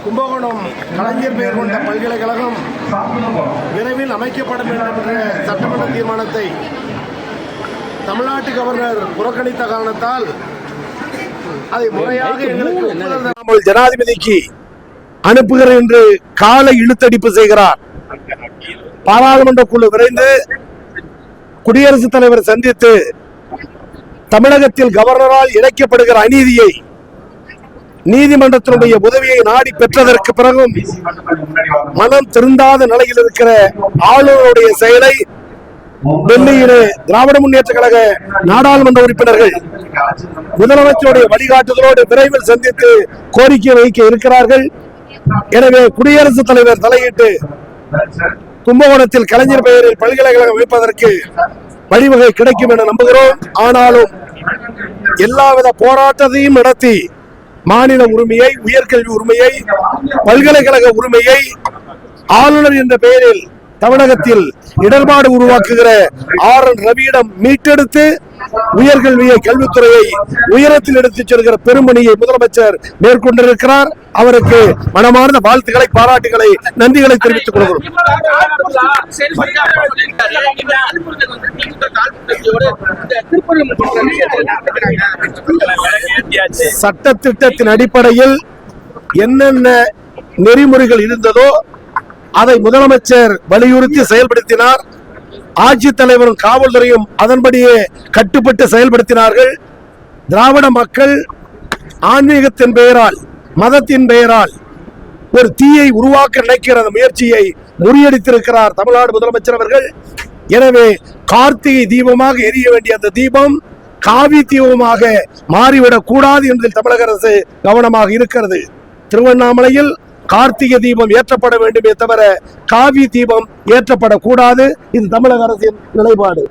கும்பகோணம் கலைஞர் பெயர் கொண்ட பல்கலைக்கழகம் விரைவில் அமைக்கப்பட வேண்டும் என்ற சட்டமன்ற தீர்மானத்தை தமிழ்நாட்டு கவர்னர் புறக்கணித்த காரணத்தால் அதை முறையாக எங்களுக்கு ஜனாதிபதிக்கு அனுப்புகிறேன் என்று காலை இழுத்தடிப்பு செய்கிறார். பாராளுமன்ற குழு விரைந்து குடியரசுத் தலைவர் சந்தித்து தமிழகத்தில் கவர்னரால் இணைக்கப்படுகிற அநீதியை நீதிமன்றத்தினுடைய உதவியை நாடி பெற்றதற்கு பிறகும் மனம் திருந்தாத நிலையில் இருக்கிற ஆளுநருடைய செயலை டெல்லியிலே திராவிட முன்னேற்ற கழக நாடாளுமன்ற உறுப்பினர்கள் முதலமைச்சருடைய வழிகாட்டுதலோடு விரைவில் சந்தித்து கோரிக்கை வைக்க இருக்கிறார்கள். எனவே குடியரசுத் தலைவர் தலையிட்டு கும்பகோணத்தில் கலைஞர் பெயரில் பல்கலைக்கழகம் வைப்பதற்கு வழிவகை கிடைக்கும் என நம்புகிறோம். ஆனாலும் எல்லாவித போராட்டத்தையும் நடத்தி மாநில உரிமையை, உயர்கல்வி உரிமையை, பல்கலைக்கழக உரிமையை ஆளுநர் என்ற பெயரில் தமிழகத்தில் இடர்பாடு உருவாக்குகிற ஆர்.என். ரவியிடம் மீட்டெடுத்து உயர்கல்வியை, கல்வித்துறையை உயரத்தில் எடுத்துச் செல்கிற பெரும்பணியை முதலமைச்சர் மேற்கொண்டிருக்கிறார். அவருக்கு மனமார்ந்த வாழ்த்துக்களை, பாராட்டுகளை, நன்றிகளை தெரிவித்துக் கொள்கிறோம். சட்டத்திட்டத்தின் அடிப்படையில் என்னென்ன நெறிமுறைகள் இருந்ததோ அதை முதலமைச்சர் வலியுறுத்தி செயல்படுத்தினார். ஆட்சித்தலைவரும் காவல்துறையும் அதன்படியே கட்டுப்பட்டு செயல்படுத்தினார்கள். திராவிட மக்கள் ஆன்மீகத்தின் பெயரால், மதத்தின் பெயரால் ஒரு தீயை உருவாக்க நினைக்கிற முயற்சியை முறியடித்திருக்கிறார் தமிழ்நாடு முதலமைச்சர் அவர்கள். எனவே கார்த்திகை தீபமாக எரிய வேண்டிய அந்த தீபம் காவி தீபமாக மாறிவிடக் கூடாது என்பதில் தமிழக அரசு கவனமாக இருக்கிறது. திருவண்ணாமலையில் கார்த்திகை தீபம் ஏற்றப்பட வேண்டுமே தவிர காவி தீபம் ஏற்றப்படக்கூடாது. இது தமிழக அரசின் நிலைப்பாடு.